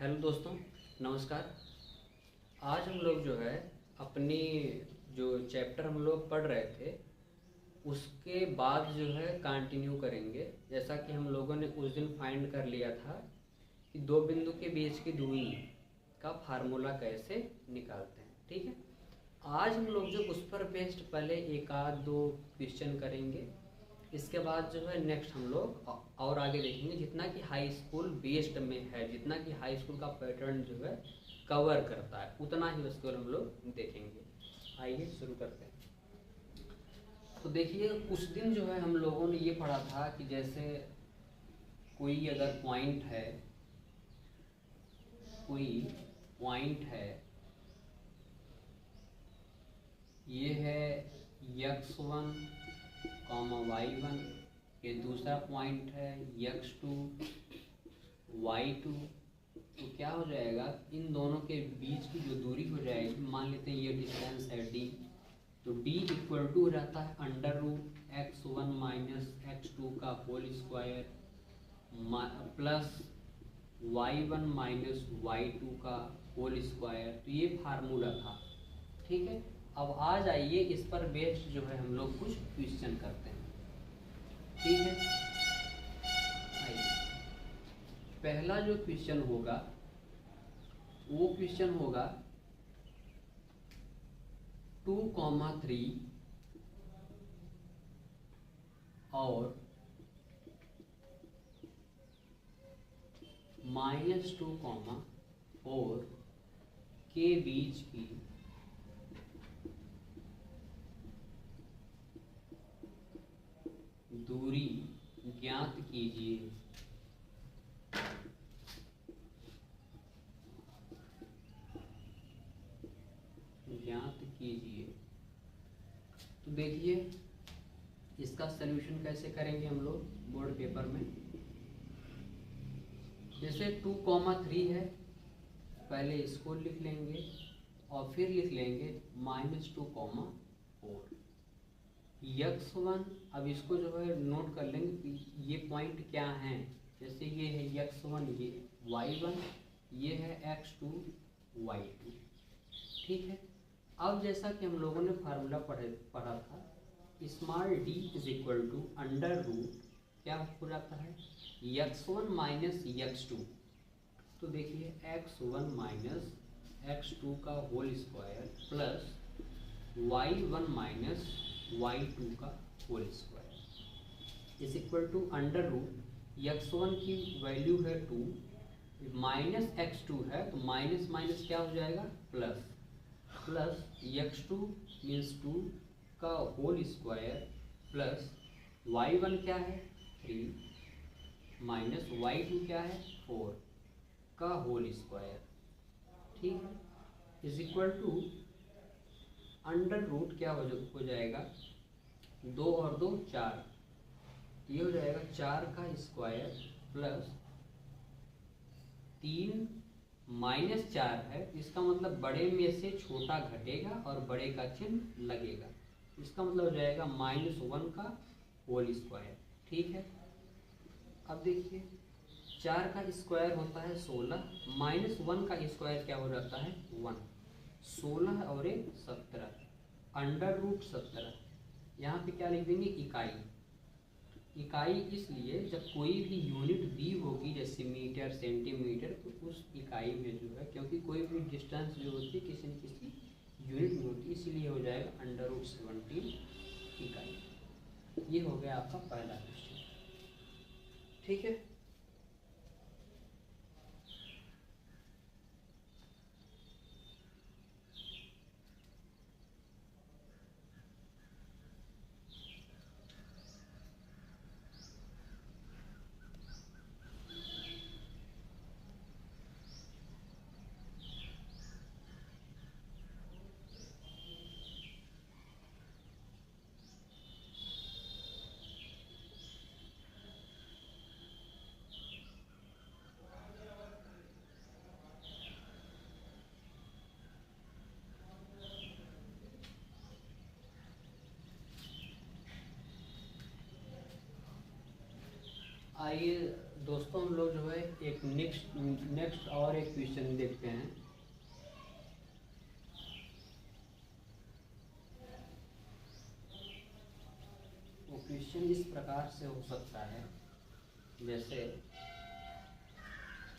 Hello दोस्तों, नमस्कार। आज हम लोग जो है अपनी जो चैप्टर हम लोग पढ़ रहे थे उसके बाद जो है कंटिन्यू करेंगे। जैसा कि हम लोगों ने उस दिन फाइंड कर लिया था कि दो बिंदु के बीच की दूरी का फार्मूला कैसे निकालते हैं। ठीक है, आज हम लोग जो उस पर बेस्ड पहले एक आध दो क्वेश्चन करेंगे। इसके बाद जो है नेक्स्ट हम लोग और आगे देखेंगे, जितना कि हाई स्कूल बेस्ड में है, जितना कि हाई स्कूल का पैटर्न जो है कवर करता है, उतना ही उसको हम लोग देखेंगे। आइए शुरू करते हैं। तो देखिए, उस दिन जो है हम लोगों ने ये पढ़ा था कि जैसे कोई अगर पॉइंट है, ये है x1, y1, ये दूसरा पॉइंट है x2, y2। तो क्या हो जाएगा, इन दोनों के बीच की जो दूरी हो जाएगी, मान लेते हैं ये डिस्टेंस है d, तो d इक्वल टू रहता है under root x1 minus x2 का whole square plus y1 minus y2 का होल स्क्वायर। तो ये फार्मूला था। ठीक है, अब आ जाइए इस पर बेस्ड जो है हम लोग कुछ क्वेश्चन करते हैं। ठीक है, आइए पहला जो क्वेश्चन होगा वो क्वेश्चन होगा 2,3 और -2,4 के बीच की दूरी ज्ञात कीजिए। तो देखिए, इसका सलूशन कैसे करेंगे हम लोग बोर्ड पेपर में। जैसे 2,3 है, पहले इसको लिख लेंगे और फिर लिख लेंगे -2,4 x1। अब इसको जो है नोट कर लेंगे कि ये पॉइंट क्या हैं। जैसे ये है x1, ये y1, ये है x2, y2। ठीक है, अब जैसा कि हम लोगों ने फार्मूला पढ़ा था, small d is equal to under root क्या हो जाता है x1 माइनस x2। तो देखिए x1 माइनस x2 का whole square plus y1 minus y2 का whole square is equal to under root x1 की वैल्यू है 2, माइनस x2 है तो माइनस माइनस क्या हो जाएगा प्लस x2 मीन्स 2 का होल स्क्वायर प्लस y1 क्या है 3 माइनस y2 क्या है 4 का होल स्क्वायर। ठीक है, is equal to under root क्या हो जाएगा, 2 और 2 4, ये हो जाएगा 4 का स्क्वायर प्लस 3 माइनस 4 है। इसका मतलब बड़े में से छोटा घटेगा और बड़े का चिन्ह लगेगा। इसका मतलब हो जाएगा -1 का होल स्क्वायर। ठीक है, अब देखिए 4 का स्क्वायर होता है 16, -1 का स्क्वायर क्या हो जाता है 1, 16 और 1 17, अंडर रूट 17। यहाँ पे क्या लिख देंगे इकाई इसलिए जब कोई भी यूनिट दी होगी, जैसे मीटर सेंटीमीटर, तो उस इकाई में जो है, क्योंकि कोई भी डिस्टेंस जो होती है किसी न किसी यूनिट में होती है, इसीलिए हो जाएगा अंडर रूट 17 इकाई। ये हो गया आपका पहला क्वेश्चन। ठीक है, आइए दोस्तों हम लोग जो है एक नेक्स्ट और एक क्वेश्चन देखते हैं। वो क्वेश्चन इस प्रकार से हो सकता है, जैसे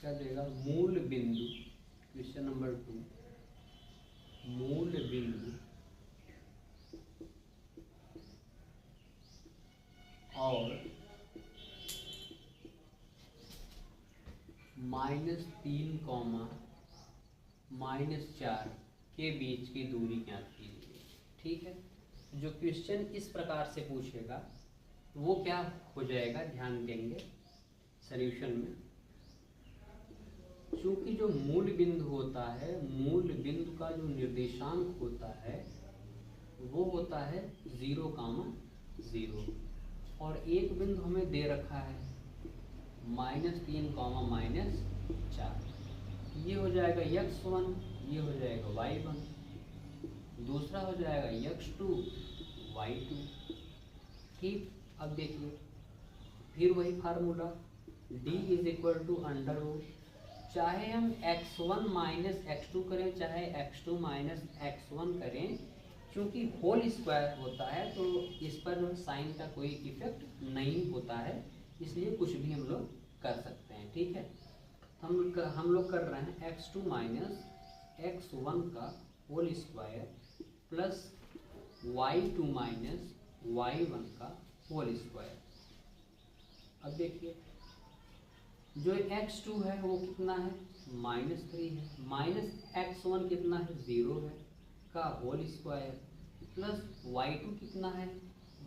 क्या देगा, मूल बिंदु, क्वेश्चन नंबर 2, मूल बिंदु और -3, -4 के बीच की दूरी ज्ञात कीजिए। ठीक है, जो क्वेश्चन इस प्रकार से पूछेगा वो क्या हो जाएगा, ध्यान देंगे सॉल्यूशन में। क्योंकि जो मूल बिंदु होता है, मूल बिंदु का जो निर्देशांक होता है वो होता है 0, 0, और एक बिंदु हमें दे रखा है -3, -4। ये हो जाएगा x1, ये हो जाएगा y1, दूसरा हो जाएगा x2, y2। ठीक, अब देखिए फिर वही फार्मूला D = √, चाहे हम x1 - x2 करें, चाहे x2 - x1 करें, क्योंकि होल स्क्वायर होता है तो इस पर साइन का कोई इफेक्ट नहीं होता है, इसलिए कुछ भी हम लोग कर सकते हैं। ठीक है, हम लोग कर रहे हैं x2 - x1 का whole square plus y2 - y1 का होल स्क्वायर। अब देखिए जो x2 है वो कितना है, -3 है, -x1 कितना है, 0 है, का होल स्क्वायर, प्लस y2 कितना है,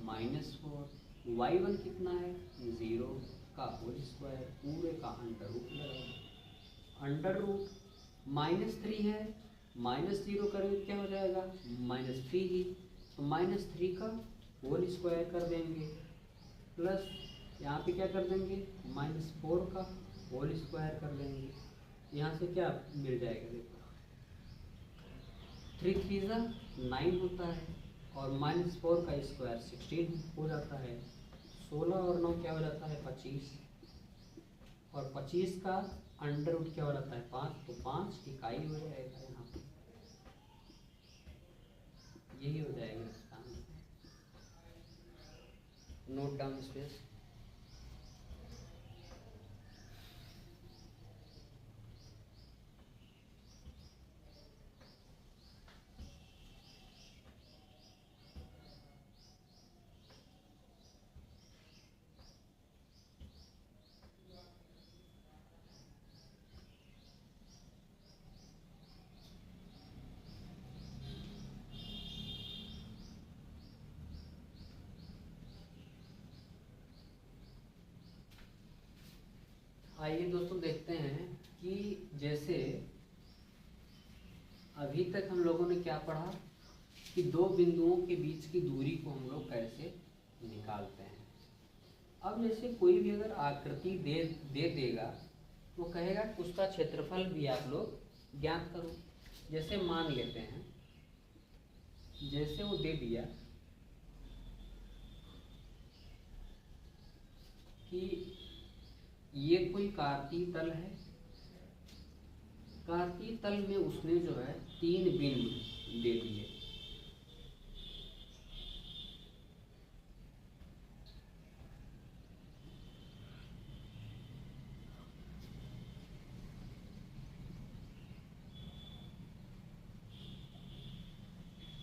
-4, y1 कितना है, 0 का होल स्क्वायर, पूरे का अंडर रूट लगाओ। अंडर रूट -3 है, -0 करेंगे क्या हो जाएगा, -3 ही, तो -3 का होल स्क्वायर कर देंगे, प्लस यहाँ पे क्या कर देंगे, -4 का होल स्क्वायर कर देंगे। यहाँ से क्या मिल जाएगा, देखो 3 3 9 होता है, और -4 का स्क्वायर 16 हो जाता है, 16 और 9 क्या हो जाता है, 25, और 25 का अंडर रूट क्या हो जाता है, 5, तो 5 इकाई हो जाएगा यहाँ पे, यही हो जाएगा इसका आंसर। Note down space. आइए दोस्तों देखते हैं कि जैसे अभी तक हम लोगों ने क्या पढ़ा कि दो बिंदुओं के बीच की दूरी को हम लोग कैसे निकालते हैं। अब जैसे कोई भी अगर आकृति दे देगा वो कहेगा कि उसका क्षेत्रफल भी आप लोग ज्ञात करो। जैसे मान लेते हैं, जैसे वो दे दिया कि ये कोई कार्तीय तल है, कार्तीय तल में उसने जो है 3 बिंदु दे दिए।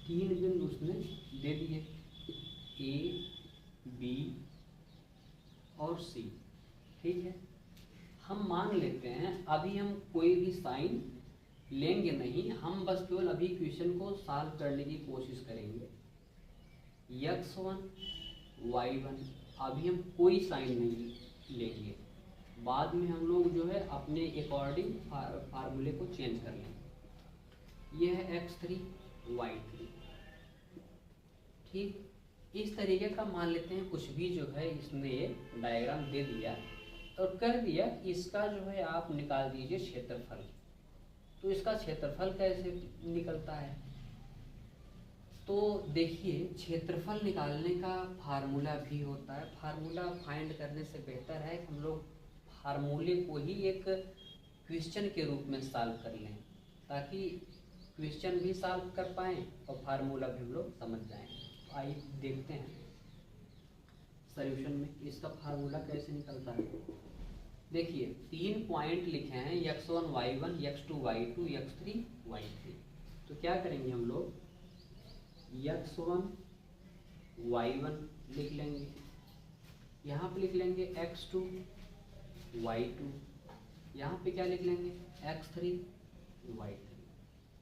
तीन बिंदु उसने दे दिए, ए, बी और सी। ठीक है, हम मान लेते हैं अभी हम कोई भी साइन लेंगे नहीं, हम बस केवल अभी क्वेश्चन को सॉल्व करने की कोशिश करेंगे। x1 y1 अभी हम कोई साइन नहीं लेंगे, बाद में हम लोग जो है अपने अकॉर्डिंग फार्मूले को चेंज कर लेंगे। यह है x3 y3। ठीक, इस तरीके का मान लेते हैं कुछ भी जो है इसने ये डायग्राम दे दिया और कर दिया, इसका जो है आप निकाल दीजिए क्षेत्रफल। तो इसका क्षेत्रफल कैसे निकलता है, तो देखिए क्षेत्रफल निकालने का फार्मूला भी होता है। फार्मूला फाइंड करने से बेहतर है कि हम लोग फार्मूले को ही एक क्वेश्चन के रूप में सॉल्व कर लें, ताकि क्वेश्चन भी सॉल्व कर पाएँ और फार्मूला भी हम लोग समझ जाएँ। आइए देखते हैं सॉल्यूशन में इसका फार्मूला कैसे निकलता है। देखिए 3 पॉइंट लिखे हैं x1 y1 x2 y2 x3 y3। तो क्या करेंगे हम लोग, x1 y1 लिख लेंगे, यहाँ पे लिख लेंगे x2 y2, यहाँ पे क्या लिख लेंगे x3 y3।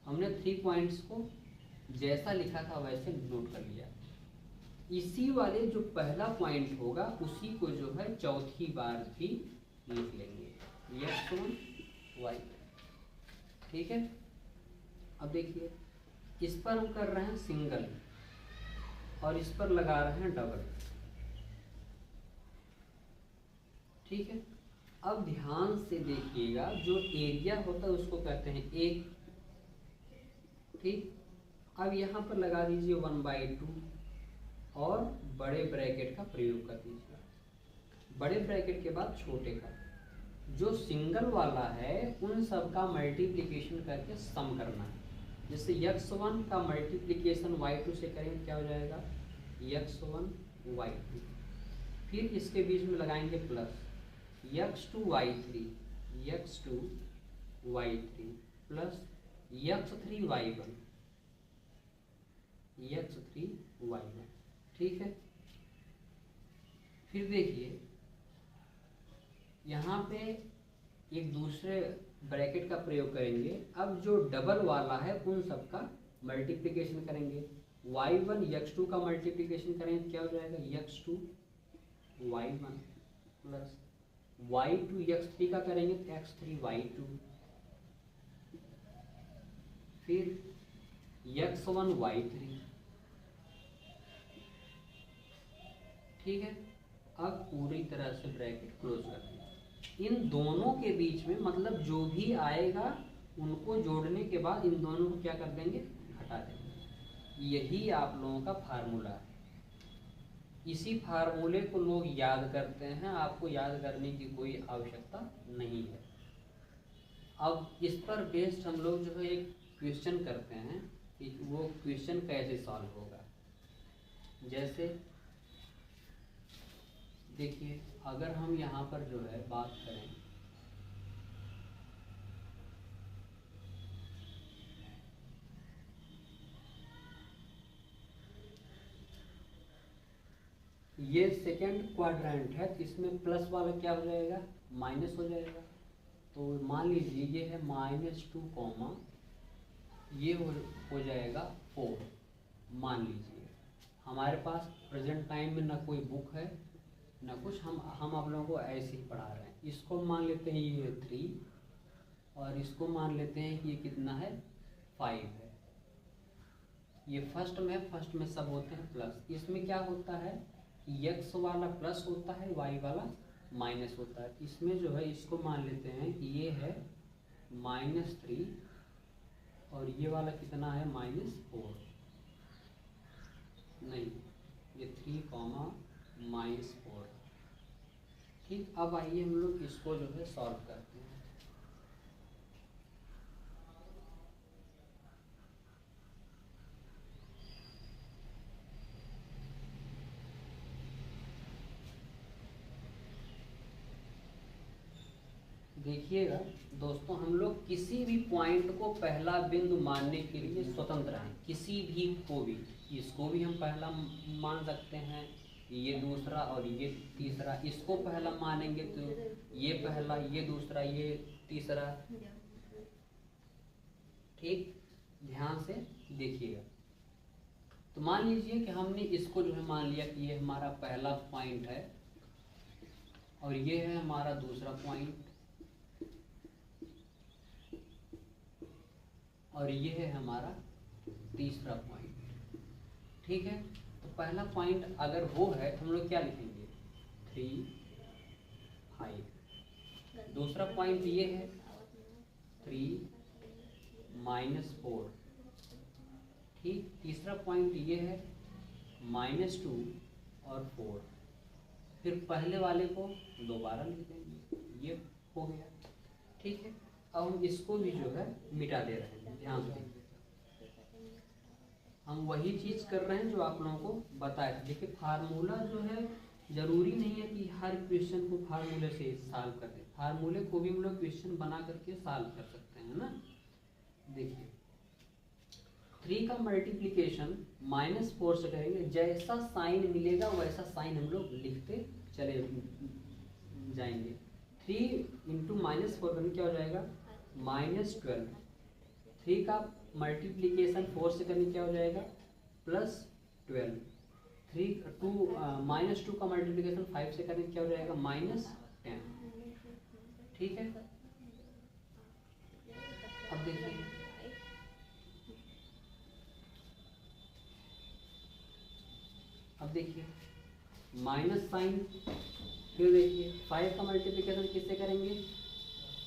हमने 3 पॉइंट्स को जैसा लिखा था वैसे नोट कर लिया। इसी वाले जो पहला पॉइंट होगा उसी को जो है चौथी बार भी लिख लेंगे x1 y1। ठीक है, अब देखिए इस पर हम कर रहे हैं सिंगल और इस पर लगा रहे हैं डबल। ठीक है, अब ध्यान से देखिएगा, जो एरिया होता है उसको कहते हैं एक। ठीक, अब यहाँ पर लगा दीजिए 1/2 और बड़े ब्रैकेट का प्रयोग कर दीजिए। बड़े ब्रैकेट के बाद छोटे का, जो सिंगल वाला है उन सब का मल्टीप्लिकेशन करके सम करना है। जैसे x1 का मल्टीप्लिकेशन y2 से करेंगे क्या हो जाएगा, x1 y2। फिर इसके बीच में लगाएंगे plus x2 y3 plus x3 y1। ठीक है, फिर देखिए यहाँ पे एक दूसरे ब्रैकेट का प्रयोग करेंगे। अब जो डबल वाला है उन सब का मल्टीप्लिकेशन करेंगे। y1 x2 का मल्टीप्लिकेशन करेंगे क्या हो जाएगा, x2 y1 plus y2 x3 का करेंगे तो x3 y2, फिर x1 y3। ठीक है, अब पूरी तरह से ब्रैकेट क्लोज कर दिया। इन दोनों के बीच में मतलब जो भी आएगा उनको जोड़ने के बाद इन दोनों को क्या कर देंगे, हटा देंगे। यही आप लोगों का फार्मूला है। इसी फार्मूले को लोग याद करते हैं, आपको याद करने की कोई आवश्यकता नहीं है। अब इस पर बेस्ड हम लोग जो है एक क्वेश्चन करते हैं कि वो क्वेश्चन कैसे सॉल्व होगा। जैसे देखिए अगर हम यहाँ पर जो है बात करें, ये सेकेंड क्वाड्रेंट है, इसमें प्लस वाला क्या हो जाएगा, माइनस हो जाएगा। तो मान लीजिए ये है -2, ये हो जाएगा 4। मान लीजिए हमारे पास प्रेजेंट टाइम में ना कोई बुक है ना कुछ, हम आप लोगों को ऐसे ही पढ़ा रहे हैं। इसको मान लेते हैं ये 3 और इसको मान लेते हैं कि ये कितना है, 5 है। ये फर्स्ट में सब होते हैं प्लस। इसमें क्या होता है कि x वाला प्लस होता है, y वाला माइनस होता है। इसमें जो है इसको मान लेते हैं कि ये है -3 और ये वाला कितना है, -4। नहीं, ये 3, -4। ठीक, अब आइए हम लोग इसको जो है सॉल्व करते हैं। देखिएगा दोस्तों, हम लोग किसी भी पॉइंट को पहला बिंदु मानने के लिए स्वतंत्र हैं। किसी भी को भी, इसको भी हम पहला मान सकते हैं, ये दूसरा और ये तीसरा। इसको पहला मानेंगे तो ये पहला, ये दूसरा, ये तीसरा। ठीक, ध्यान से देखिएगा। तो मान लीजिए कि हमने इसको जो है मान लिया कि ये हमारा पहला पॉइंट है और ये है हमारा दूसरा पॉइंट और ये है हमारा तीसरा पॉइंट। ठीक है, तो पहला पॉइंट अगर वो है तो हम लोग क्या लिखेंगे, 3, 5। दूसरा पॉइंट ये है 3, -4। ठीक, तीसरा पॉइंट ये है -2 और 4। फिर पहले वाले को दोबारा लिख देंगे, ये हो गया। ठीक है, अब हम इसको भी जो है मिटा दे रहे हैं, ध्यान दें। हम वही चीज़ कर रहे हैं जो आप लोगों को बताया था। देखिए फार्मूला जो है जरूरी नहीं है कि हर क्वेश्चन को फार्मूले से सॉल्व कर दें, फार्मूले को भी हम लोग क्वेश्चन बना करके सॉल्व कर सकते हैं ना। देखिए 3 का मल्टीप्लिकेशन -4 से करेंगे, जैसा साइन मिलेगा वैसा साइन हम लोग लिखते चले जाएंगे। 3 इंटू -4 करने क्या हो जाएगा -12। 3 का मल्टीप्लिकेशन 4 से करने क्या हो जाएगा +12। -2 का मल्टीप्लिकेशन 5 से करने क्या हो जाएगा -10। ठीक है, अब देखिए माइनस साइन, फिर देखिए 5 का मल्टीप्लिकेशन किससे करेंगे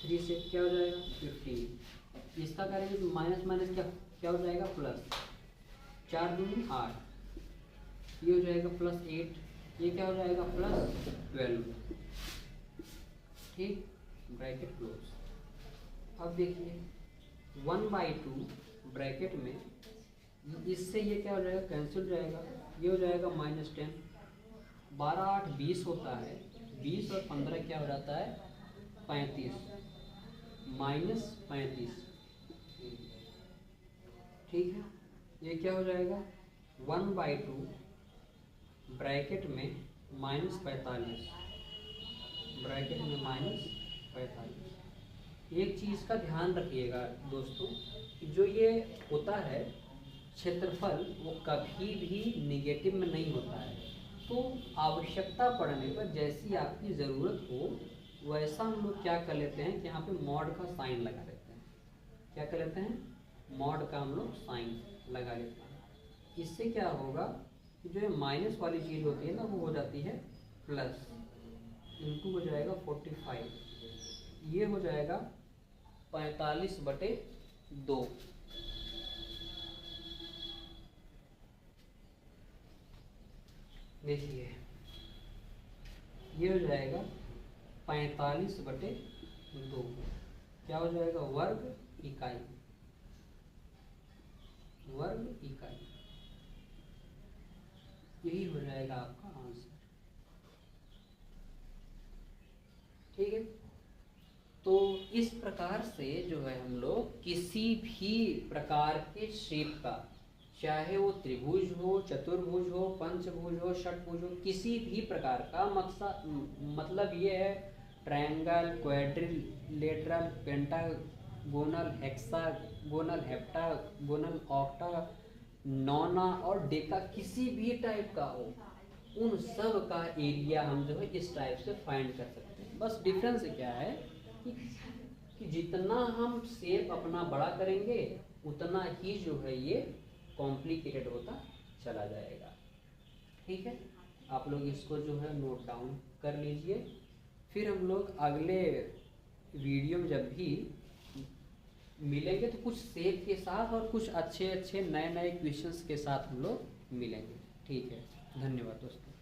3 से, क्या हो जाएगा 15। इसका करेंगे तो माइनस माइनस क्या हो जाएगा प्लस, 4 दूनी 8, ये हो जाएगा +8, ये क्या हो जाएगा +12। ठीक, ब्रैकेट क्लोज। अब देखिए 1/2 ब्रैकेट में, इससे ये क्या हो जाएगा कैंसिल हो जाएगा, ये हो जाएगा -10। 12 8 20 होता है, 20 और 15 क्या हो जाता है 35, -35। ठीक है, ये क्या हो जाएगा 1/2 ब्रैकेट में -45, ब्रैकेट में -45। एक चीज़ का ध्यान रखिएगा दोस्तों, कि जो ये होता है क्षेत्रफल वो कभी भी निगेटिव में नहीं होता है। तो आवश्यकता पड़ने पर जैसी आपकी ज़रूरत हो वैसा हम लोग क्या कर लेते हैं कि यहाँ पे मॉड का साइन लगा देते हैं। क्या कर लेते हैं मॉड का हम लोग साइन लगा लेते हैं। इससे क्या होगा कि जो ये माइनस वाली चीज़ होती है ना वो हो जाती है प्लस, इंटू हो जाएगा 45, ये हो जाएगा 45/2। देखिए ये हो जाएगा 45/2, क्या हो जाएगा वर्ग इकाई, वर्ग इकाई, यही हो जाएगा आपका आंसर। ठीक है, तो इस प्रकार से जो है हम लोग किसी भी प्रकार के शेप का, चाहे वो त्रिभुज हो, चतुर्भुज हो, पंचभुज हो, षटभुज हो, किसी भी प्रकार का मकसद मतलब ये है triangle, quadrilateral, pentagonal, hexagonal, heptagonal, octagonal और डेका, किसी भी टाइप का हो, उन सब का एरिया हम जो है इस टाइप से फाइंड कर सकते हैं। बस डिफरेंस क्या है कि जितना हम शेप अपना बड़ा करेंगे उतना ही जो है ये कॉम्प्लिकेटेड होता चला जाएगा। ठीक है, आप लोग इसको जो है नोट डाउन कर लीजिए। फिर हम लोग अगले वीडियो में जब भी मिलेंगे तो कुछ शेप के साथ और कुछ अच्छे अच्छे नए नए क्वेश्चंस के साथ हम लोग मिलेंगे। ठीक है, धन्यवाद दोस्तों।